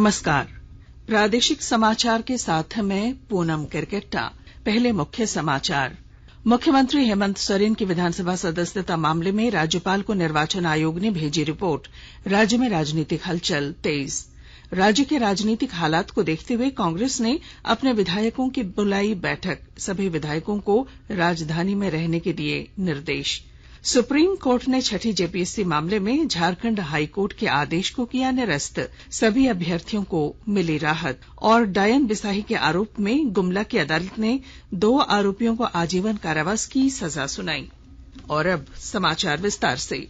नमस्कार। प्रादेशिक समाचार के साथ मैं पूनम किरकेट्टा। पहले मुख्य समाचार। मुख्यमंत्री हेमंत सोरेन की विधानसभा सदस्यता मामले में राज्यपाल को निर्वाचन आयोग ने भेजी रिपोर्ट। राज्य में राजनीतिक हलचल तेज। राज्य के राजनीतिक हालात को देखते हुए कांग्रेस ने अपने विधायकों की बुलाई बैठक। सभी विधायकों को राजधानी में रहने के दिए निर्देश। सुप्रीम कोर्ट ने छठी जेपीएससी मामले में झारखंड हाई कोर्ट के आदेश को किया निरस्त। सभी अभ्यर्थियों को मिली राहत। और डायन बिसाही के आरोप में गुमला की अदालत ने 2 आरोपियों को आजीवन कारावास की सजा सुनाई। और अब समाचार विस्तार से।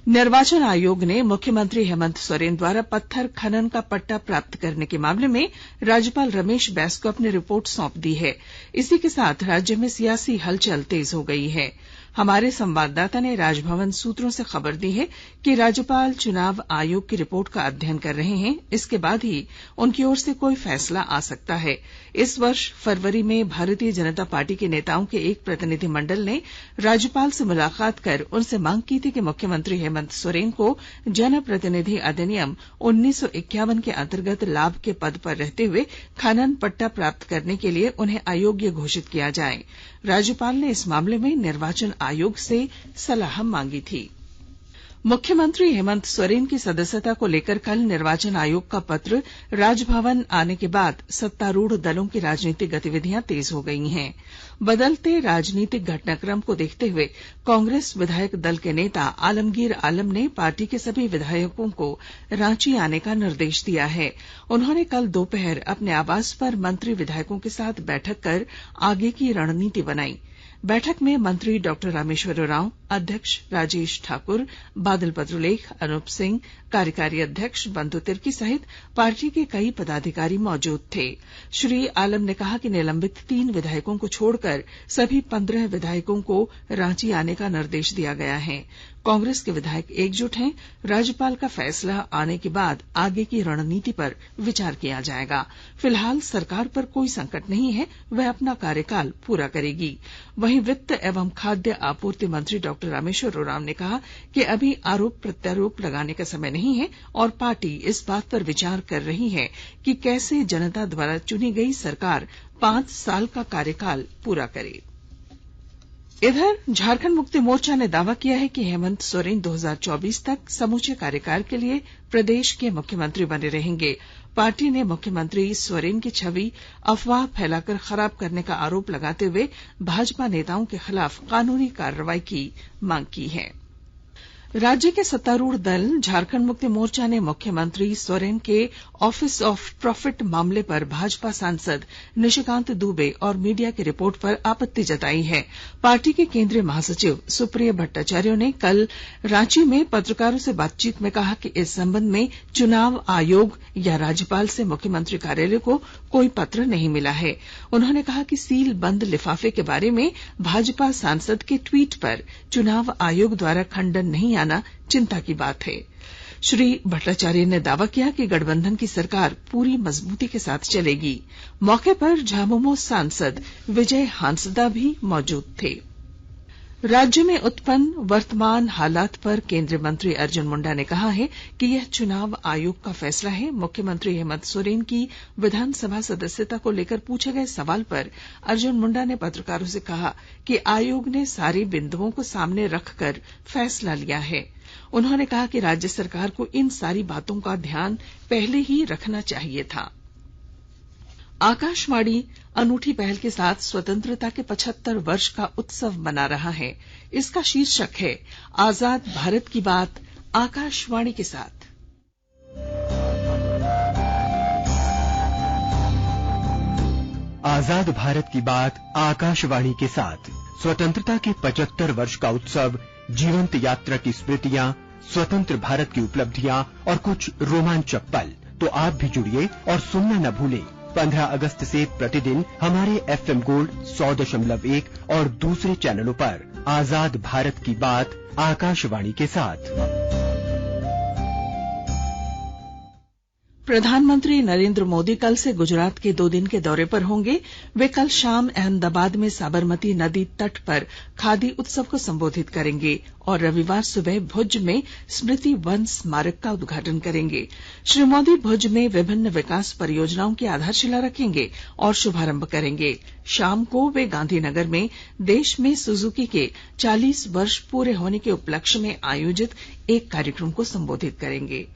निर्वाचन आयोग ने मुख्यमंत्री हेमंत सोरेन द्वारा पत्थर खनन का पट्टा प्राप्त करने के मामले में राज्यपाल रमेश बैस को अपनी रिपोर्ट सौंप दी है। इसी के साथ राज्य में सियासी हलचल तेज हो गई है। हमारे संवाददाता ने राजभवन सूत्रों से खबर दी है कि राज्यपाल चुनाव आयोग की रिपोर्ट का अध्ययन कर रहे हैं। इसके बाद ही उनकी ओर से कोई फैसला आ सकता है। इस वर्ष फरवरी में भारतीय जनता पार्टी के नेताओं के एक प्रतिनिधिमंडल ने राज्यपाल से मुलाकात कर उनसे मांग की थी कि मुख्यमंत्री हेमंत सोरेन को जनप्रतिनिधि अधिनियम 1951 के अंतर्गत लाभ के पद पर रहते हुए खनन पट्टा प्राप्त करने के लिए उन्हें अयोग्य घोषित किया जाए। राज्यपाल ने इस मामले में निर्वाचन आयोग से सलाह मांगी थी। मुख्यमंत्री हेमंत सोरेन की सदस्यता को लेकर कल निर्वाचन आयोग का पत्र राजभवन आने के बाद सत्तारूढ़ दलों की राजनीतिक गतिविधियां तेज हो गई हैं। बदलते राजनीतिक घटनाक्रम को देखते हुए कांग्रेस विधायक दल के नेता आलमगीर आलम ने पार्टी के सभी विधायकों को रांची आने का निर्देश दिया है। उन्होंने कल दोपहर अपने आवास पर मंत्री विधायकों के साथ बैठक कर आगे की रणनीति बनाई। बैठक में मंत्री डॉ रामेश्वर उरांव, अध्यक्ष राजेश ठाकुर, बादल पत्रलेख, अनूप सिंह, कार्यकारी अध्यक्ष बंधु तिर्की सहित पार्टी के कई पदाधिकारी मौजूद थे। श्री आलम ने कहा कि निलंबित 3 विधायकों को छोड़कर सभी 15 विधायकों को रांची आने का निर्देश दिया गया है। कांग्रेस के विधायक एकजुट हैं। राज्यपाल का फैसला आने के बाद आगे की रणनीति पर विचार किया जाएगा। फिलहाल सरकार पर कोई संकट नहीं है, वह अपना कार्यकाल पूरा करेगी। वहीं वित्त एवं खाद्य आपूर्ति मंत्री डॉ रामेश्वर उरांव ने कहा कि अभी आरोप प्रत्यारोप लगाने का समय नहीं है और पार्टी इस बात पर विचार कर रही है कि कैसे जनता द्वारा चुनी गई सरकार 5 साल का कार्यकाल पूरा करे। इधर झारखंड मुक्ति मोर्चा ने दावा किया है कि हेमंत सोरेन 2024 तक समूचे कार्यकाल के लिए प्रदेश के मुख्यमंत्री बने रहेंगे। पार्टी ने मुख्यमंत्री सोरेन की छवि अफवाह फैलाकर खराब करने का आरोप लगाते हुए भाजपा नेताओं के खिलाफ कानूनी कार्रवाई की मांग की है। राज्य के सत्तारूढ़ दल झारखंड मुक्ति मोर्चा ने मुख्यमंत्री सोरेन के ऑफिस ऑफ प्रॉफिट मामले पर भाजपा सांसद निशिकांत दुबे और मीडिया की रिपोर्ट पर आपत्ति जताई है। पार्टी के केंद्रीय महासचिव सुप्रिय भट्टाचार्य ने कल रांची में पत्रकारों से बातचीत में कहा कि इस संबंध में चुनाव आयोग या राज्यपाल से मुख्यमंत्री कार्यालय को कोई पत्र नहीं मिला है। उन्होंने कहा कि सील बंद लिफाफे के बारे में भाजपा सांसद के ट्वीट पर चुनाव आयोग द्वारा खंडन नहीं आना चिंता की बात है। श्री भट्टाचार्य ने दावा किया कि गठबंधन की सरकार पूरी मजबूती के साथ चलेगी। मौके पर झामुमो सांसद विजय हांसदा भी मौजूद थे। राज्य में उत्पन्न वर्तमान हालात पर केंद्रीय मंत्री अर्जुन मुंडा ने कहा है कि यह चुनाव आयोग का फैसला है। मुख्यमंत्री हेमंत सोरेन की विधानसभा सदस्यता को लेकर पूछे गए सवाल पर अर्जुन मुंडा ने पत्रकारों से कहा कि आयोग ने सारे बिंदुओं को सामने रखकर फैसला लिया है। उन्होंने कहा कि राज्य सरकार को इन सारी बातों का ध्यान पहले ही रखना चाहिए था। आकाशवाणी अनूठी पहल के साथ स्वतंत्रता के 75 वर्ष का उत्सव मना रहा है। इसका शीर्षक है आजाद भारत की बात आकाशवाणी के साथ। आजाद भारत की बात आकाशवाणी के साथ। स्वतंत्रता के 75 वर्ष का उत्सव, जीवंत यात्रा की स्मृतियां, स्वतंत्र भारत की उपलब्धियां और कुछ रोमांचक पल। तो आप भी जुड़िए और सुनना न भूलें। 15 अगस्त से प्रतिदिन हमारे FM गोल्ड 100.1 और दूसरे चैनलों पर आजाद भारत की बात आकाशवाणी के साथ। प्रधानमंत्री नरेंद्र मोदी कल से गुजरात के 2 दिन के दौरे पर होंगे। वे कल शाम अहमदाबाद में साबरमती नदी तट पर खादी उत्सव को संबोधित करेंगे और रविवार सुबह भुज में स्मृति वन स्मारक का उद्घाटन करेंगे। श्री मोदी भुज में विभिन्न विकास परियोजनाओं की आधारशिला रखेंगे और शुभारंभ करेंगे। शाम को वे गांधीनगर में देश में सुजुकी के 40 वर्ष पूरे होने के उपलक्ष्य में आयोजित एक कार्यक्रम को संबोधित करेंगे।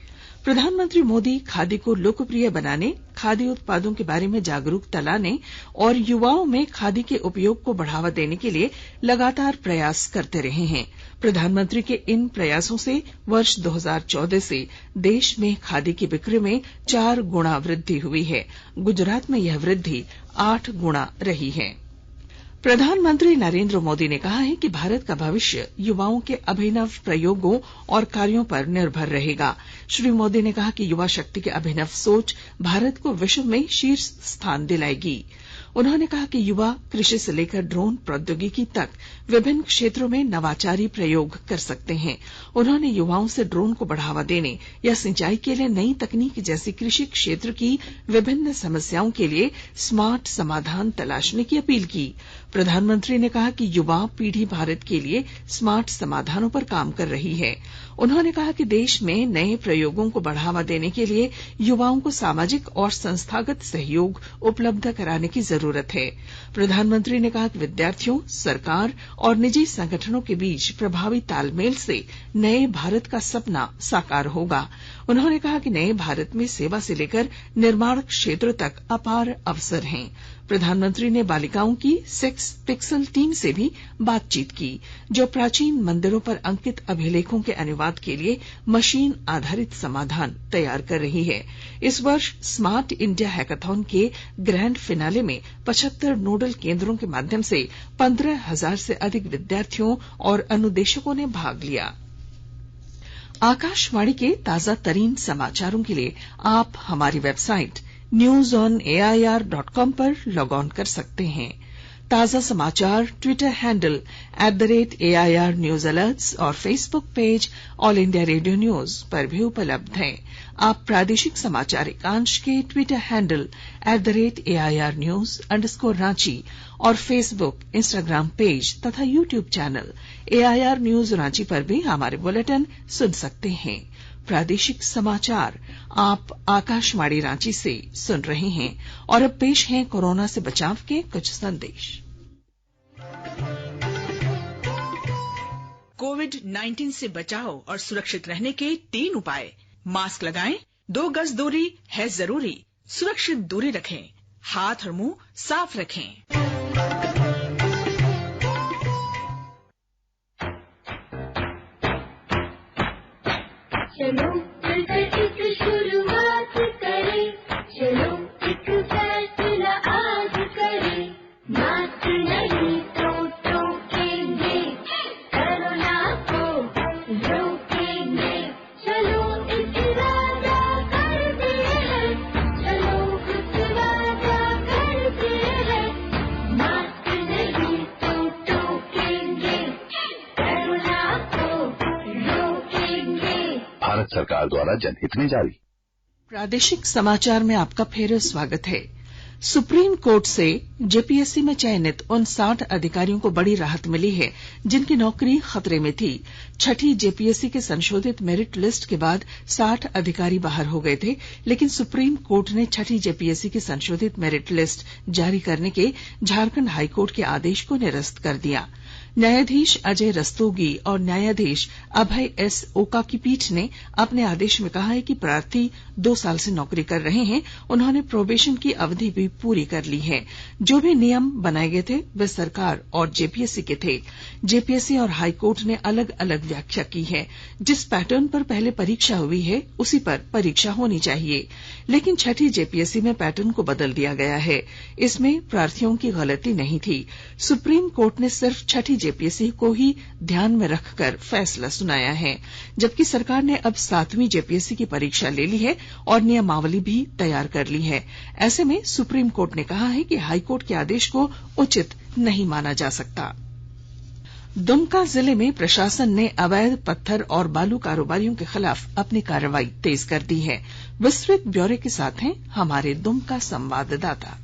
प्रधानमंत्री मोदी खादी को लोकप्रिय बनाने, खादी उत्पादों के बारे में जागरूकता लाने और युवाओं में खादी के उपयोग को बढ़ावा देने के लिए लगातार प्रयास करते रहे हैं। प्रधानमंत्री के इन प्रयासों से वर्ष 2014 से देश में खादी की बिक्री में 4 गुना वृद्धि हुई है। गुजरात में यह वृद्धि 8 गुना रही है। प्रधानमंत्री नरेंद्र मोदी ने कहा है कि भारत का भविष्य युवाओं के अभिनव प्रयोगों और कार्यों पर निर्भर रहेगा। श्री मोदी ने कहा कि युवा शक्ति की अभिनव सोच भारत को विश्व में शीर्ष स्थान दिलाएगी। उन्होंने कहा कि युवा कृषि से लेकर ड्रोन प्रौद्योगिकी तक विभिन्न क्षेत्रों में नवाचारी प्रयोग कर सकते हैं। उन्होंने युवाओं से ड्रोन को बढ़ावा देने या सिंचाई के लिए नई तकनीक जैसी कृषि क्षेत्र की विभिन्न समस्याओं के लिए स्मार्ट समाधान तलाशने की अपील की। प्रधानमंत्री ने कहा कि युवा पीढ़ी भारत के लिए स्मार्ट समाधानों पर काम कर रही है। उन्होंने कहा कि देश में नए प्रयोगों को बढ़ावा देने के लिए युवाओं को सामाजिक और संस्थागत सहयोग उपलब्ध कराने की जरूरत है। प्रधानमंत्री ने कहा कि विद्यार्थियों, सरकार और निजी संगठनों के बीच प्रभावी तालमेल से नए भारत का सपना साकार होगा। उन्होंने कहा कि नए भारत में सेवा से लेकर निर्माण क्षेत्र तक अपार अवसर हैं। प्रधानमंत्री ने बालिकाओं की सेक्स पिक्सल टीम से भी बातचीत की, जो प्राचीन मंदिरों पर अंकित अभिलेखों के अनुवाद के लिए मशीन आधारित समाधान तैयार कर रही है। इस वर्ष स्मार्ट इंडिया हैकाथॉन के ग्रैंड फिनाले में 75 नोडल केंद्रों के माध्यम से 15,000 से अधिक विद्यार्थियों और अनुदेशकों ने भाग लिया। आकाशवाणी के ताजा तरीन समाचारों के लिए आप हमारी वेबसाइट newsonair.com पर लॉग ऑन कर सकते हैं। ताजा समाचार Twitter handle @AIR News Alerts और Facebook page all India radio news पर भी उपलब्ध हैं। आप प्रादेशिक समाचार एकांश के ट्विटर हैंडल @AIR News_Ranchi और फेसबुक, इंस्टाग्राम पेज तथा YouTube channel AIR News Ranchi पर भी हमारे बुलेटिन सुन सकते हैं। प्रादेशिक समाचार आप आकाशवाणी रांची से सुन रहे हैं और अब पेश हैं कोरोना से बचाव के कुछ संदेश। कोविड-19 से बचाव और सुरक्षित रहने के 3 उपाय। मास्क लगाएं, 2 गज दूरी है जरूरी, सुरक्षित दूरी रखें, हाथ और मुंह साफ रखें। चलो मिलकर एक शुरुआत करें, चलो एक फैसला आज करें, मास्क नहीं तो टोकेंगे, कोरोना को रोकेंगे, चलो एक वादा करते हैं, चलो कुछ वादा करते हैं, मास्क नहीं तो टोकेंगे, कोरोना को रोकेंगे। भारत सरकार द्वारा जनहित में जारी। प्रादेशिक समाचार में आपका फिर स्वागत है। सुप्रीम कोर्ट से जेपीएससी में चयनित उन 60 अधिकारियों को बड़ी राहत मिली है जिनकी नौकरी खतरे में थी। छठी जेपीएससी के संशोधित मेरिट लिस्ट के बाद 60 अधिकारी बाहर हो गए थे, लेकिन सुप्रीम कोर्ट ने छठी जेपीएससी की संशोधित मेरिट लिस्ट जारी करने के झारखंड हाईकोर्ट के आदेश को निरस्त कर दिया। न्यायाधीश अजय रस्तोगी और न्यायाधीश अभय एस ओका की पीठ ने अपने आदेश में कहा है कि प्रार्थी 2 साल से नौकरी कर रहे हैं, उन्होंने प्रोबेशन की अवधि भी पूरी कर ली है। जो भी नियम बनाए गए थे वे सरकार और जेपीएससी के थे। जेपीएससी और हाईकोर्ट ने अलग अलग व्याख्या की है। जिस पैटर्न पर पहले परीक्षा हुई है उसी पर परीक्षा होनी चाहिए, लेकिन छठी जेपीएससी में पैटर्न को बदल दिया गया है। इसमें प्रार्थियों की गलती नहीं थी। सुप्रीम कोर्ट ने सिर्फ छठी जेपीएससी को ही ध्यान में रखकर फैसला सुनाया है, जबकि सरकार ने अब 7वीं जेपीएससी की परीक्षा ले ली है और नियमावली भी तैयार कर ली है। ऐसे में सुप्रीम कोर्ट ने कहा है कि हाईकोर्ट के आदेश को उचित नहीं माना जा सकता। दुमका जिले में प्रशासन ने अवैध पत्थर और बालू कारोबारियों के खिलाफ अपनी कार्रवाई तेज कर दी है। विस्तृत ब्यौरे के साथ हैं हमारे दुमका संवाददाता।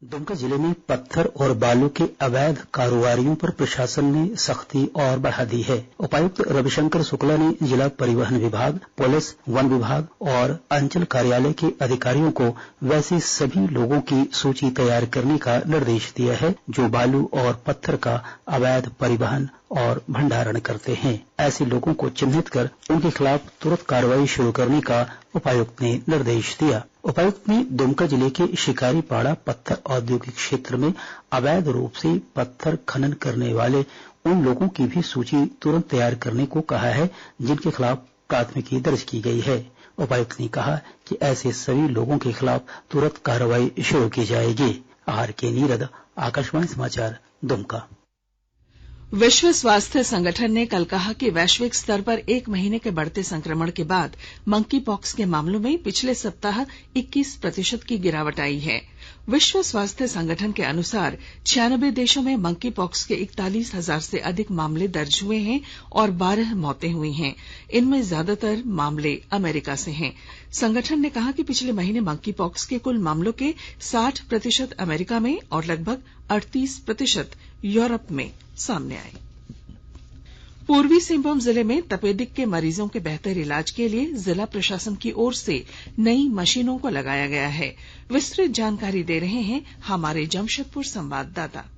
दुमका जिले में पत्थर और बालू के अवैध कारोबारियों पर प्रशासन ने सख्ती और बढ़ा दी है। उपायुक्त रविशंकर शुक्ला ने जिला परिवहन विभाग, पुलिस, वन विभाग और अंचल कार्यालय के अधिकारियों को वैसे सभी लोगों की सूची तैयार करने का निर्देश दिया है जो बालू और पत्थर का अवैध परिवहन और भंडारण करते हैं। ऐसे लोगों को चिन्हित कर उनके खिलाफ तुरंत कार्रवाई शुरू करने का उपायुक्त ने निर्देश दिया। उपायुक्त ने दुमका जिले के शिकारीपाड़ा पत्थर औद्योगिक क्षेत्र में अवैध रूप से पत्थर खनन करने वाले उन लोगों की भी सूची तुरंत तैयार करने को कहा है जिनके खिलाफ प्राथमिकी दर्ज की गई है। उपायुक्त ने कहा कि ऐसे सभी लोगों के खिलाफ तुरंत कार्रवाई शुरू की जाएगी। RK नीरद, आकाशवाणी समाचार, दुमका। विश्व स्वास्थ्य संगठन ने कल कहा कि वैश्विक स्तर पर 1 महीने के बढ़ते संक्रमण के बाद मंकी पॉक्स के मामलों में पिछले सप्ताह 21% की गिरावट आई है। विश्व स्वास्थ्य संगठन के अनुसार 96 देशों में मंकी पॉक्स के 41,000 से अधिक मामले दर्ज हुए हैं और 12 मौतें हुई हैं। इनमें ज्यादातर मामले अमेरिका से हैं। संगठन ने कहा कि पिछले महीने मंकी पॉक्स के कुल मामलों के 60% अमेरिका में और लगभग 38% यूरोप में सामने आए। पूर्वी सिंहभूम जिले में तपेदिक के मरीजों के बेहतर इलाज के लिए जिला प्रशासन की ओर से नई मशीनों को लगाया गया है। विस्तृत जानकारी दे रहे हैं हमारे जमशेदपुर संवाददाता।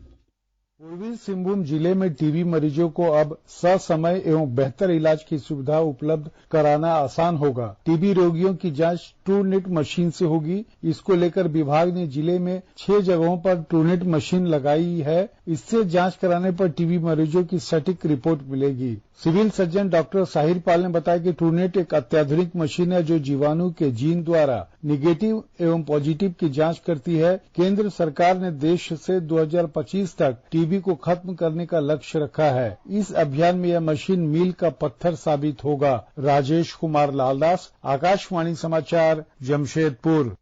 पूर्वी सिंहभूम जिले में टीबी मरीजों को अब ससमय एवं बेहतर इलाज की सुविधा उपलब्ध कराना आसान होगा। टीबी रोगियों की जांच ट्रूनेट मशीन से होगी। इसको लेकर विभाग ने जिले में 6 जगहों पर ट्रूनेट मशीन लगाई है। इससे जांच कराने पर टीबी मरीजों की सटीक रिपोर्ट मिलेगी। सिविल सर्जन डॉक्टर साहिर पाल ने बताया कि ट्रूनेट एक अत्याधुनिक मशीन है जो जीवाणु के जीन द्वारा निगेटिव एवं पॉजिटिव की जांच करती है। केंद्र सरकार ने देश से 2025 तक टीबी को खत्म करने का लक्ष्य रखा है। इस अभियान में यह मशीन मील का पत्थर साबित होगा। राजेश कुमार लालदास, आकाशवाणी समाचार, जमशेदपुर।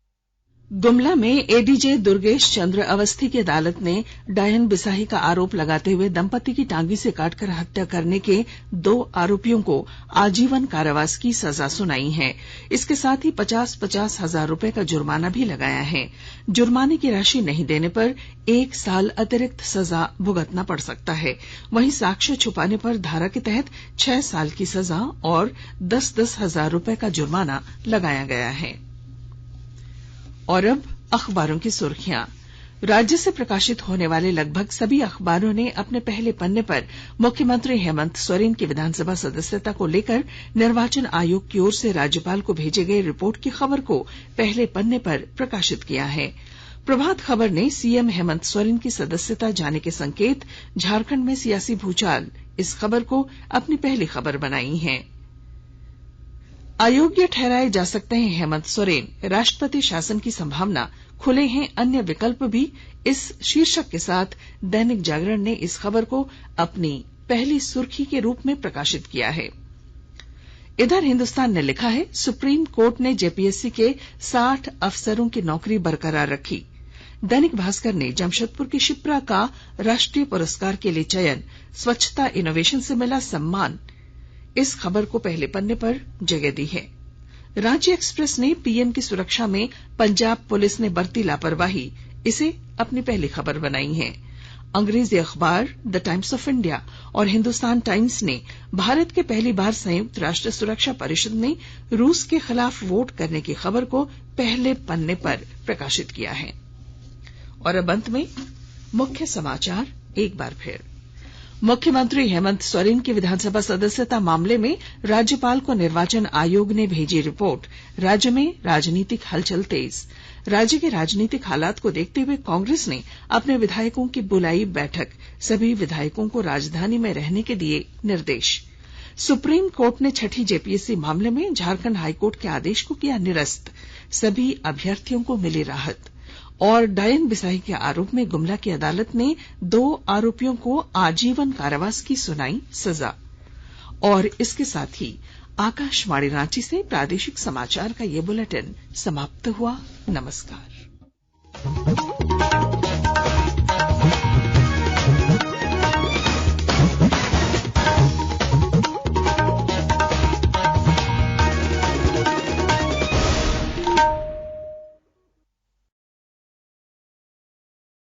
गुमला में एडीजे दुर्गेश चंद्र अवस्थी की अदालत ने डायन बिसाही का आरोप लगाते हुए दंपति की टांगी से काटकर हत्या करने के 2 आरोपियों को आजीवन कारावास की सजा सुनाई है। इसके साथ ही 50-50 हजार रुपए का जुर्माना भी लगाया है। जुर्माने की राशि नहीं देने पर 1 साल अतिरिक्त सजा भुगतना पड़ सकता है। वहीं साक्ष्य छुपाने पर धारा के तहत 6 साल की सजा और 10-10 हजार रुपए का जुर्माना लगाया गया है। और अब अखबारों की सुर्खियां। राज्य से प्रकाशित होने वाले लगभग सभी अखबारों ने अपने पहले पन्ने पर मुख्यमंत्री हेमंत सोरेन की विधानसभा सदस्यता को लेकर निर्वाचन आयोग की ओर से राज्यपाल को भेजे गए रिपोर्ट की खबर को पहले पन्ने पर प्रकाशित किया है। प्रभात खबर ने सीएम हेमंत सोरेन की सदस्यता जाने के संकेत, झारखंड में सियासी भूचाल, इस खबर को अपनी पहली खबर बनाई है। अयोग्य ठहराए जा सकते हैं हेमंत सोरेन, राष्ट्रपति शासन की संभावना, खुले हैं अन्य विकल्प भी, इस शीर्षक के साथ दैनिक जागरण ने इस खबर को अपनी पहली सुर्खी के रूप में प्रकाशित किया है। इधर हिंदुस्तान ने लिखा है, सुप्रीम कोर्ट ने जेपीएससी के 60 अफसरों की नौकरी बरकरार रखी। दैनिक भास्कर ने जमशेदपुर की शिप्रा का राष्ट्रीय पुरस्कार के लिए चयन, स्वच्छता इनोवेशन से मिला सम्मान, इस खबर को पहले पन्ने पर जगह दी है। रांची एक्सप्रेस ने पीएम की सुरक्षा में पंजाब पुलिस ने बरती लापरवाही, इसे अपनी पहली खबर बनाई है। अंग्रेजी अखबार द टाइम्स ऑफ इंडिया और हिंदुस्तान टाइम्स ने भारत के पहली बार संयुक्त राष्ट्र सुरक्षा परिषद में रूस के खिलाफ वोट करने की खबर को पहले पन्ने पर प्रकाशित किया है। और अब अंत में मुख्य समाचार एक बार फिर। मुख्यमंत्री हेमंत सोरेन की विधानसभा सदस्यता मामले में राज्यपाल को निर्वाचन आयोग ने भेजी रिपोर्ट। राज्य में राजनीतिक हलचल तेज। राज्य के राजनीतिक हालात को देखते हुए कांग्रेस ने अपने विधायकों की बुलाई बैठक, सभी विधायकों को राजधानी में रहने के दिए निर्देश। सुप्रीम कोर्ट ने छठी जेपीएससी मामले में झारखंड हाईकोर्ट के आदेश को किया निरस्त, सभी अभ्यर्थियों को मिली राहत। और डायन बिसाही के आरोप में गुमला की अदालत ने 2 आरोपियों को आजीवन कारावास की सुनाई सजा। और इसके साथ ही आकाशवाणी रांची से प्रादेशिक समाचार का ये बुलेटिन समाप्त हुआ। नमस्कार।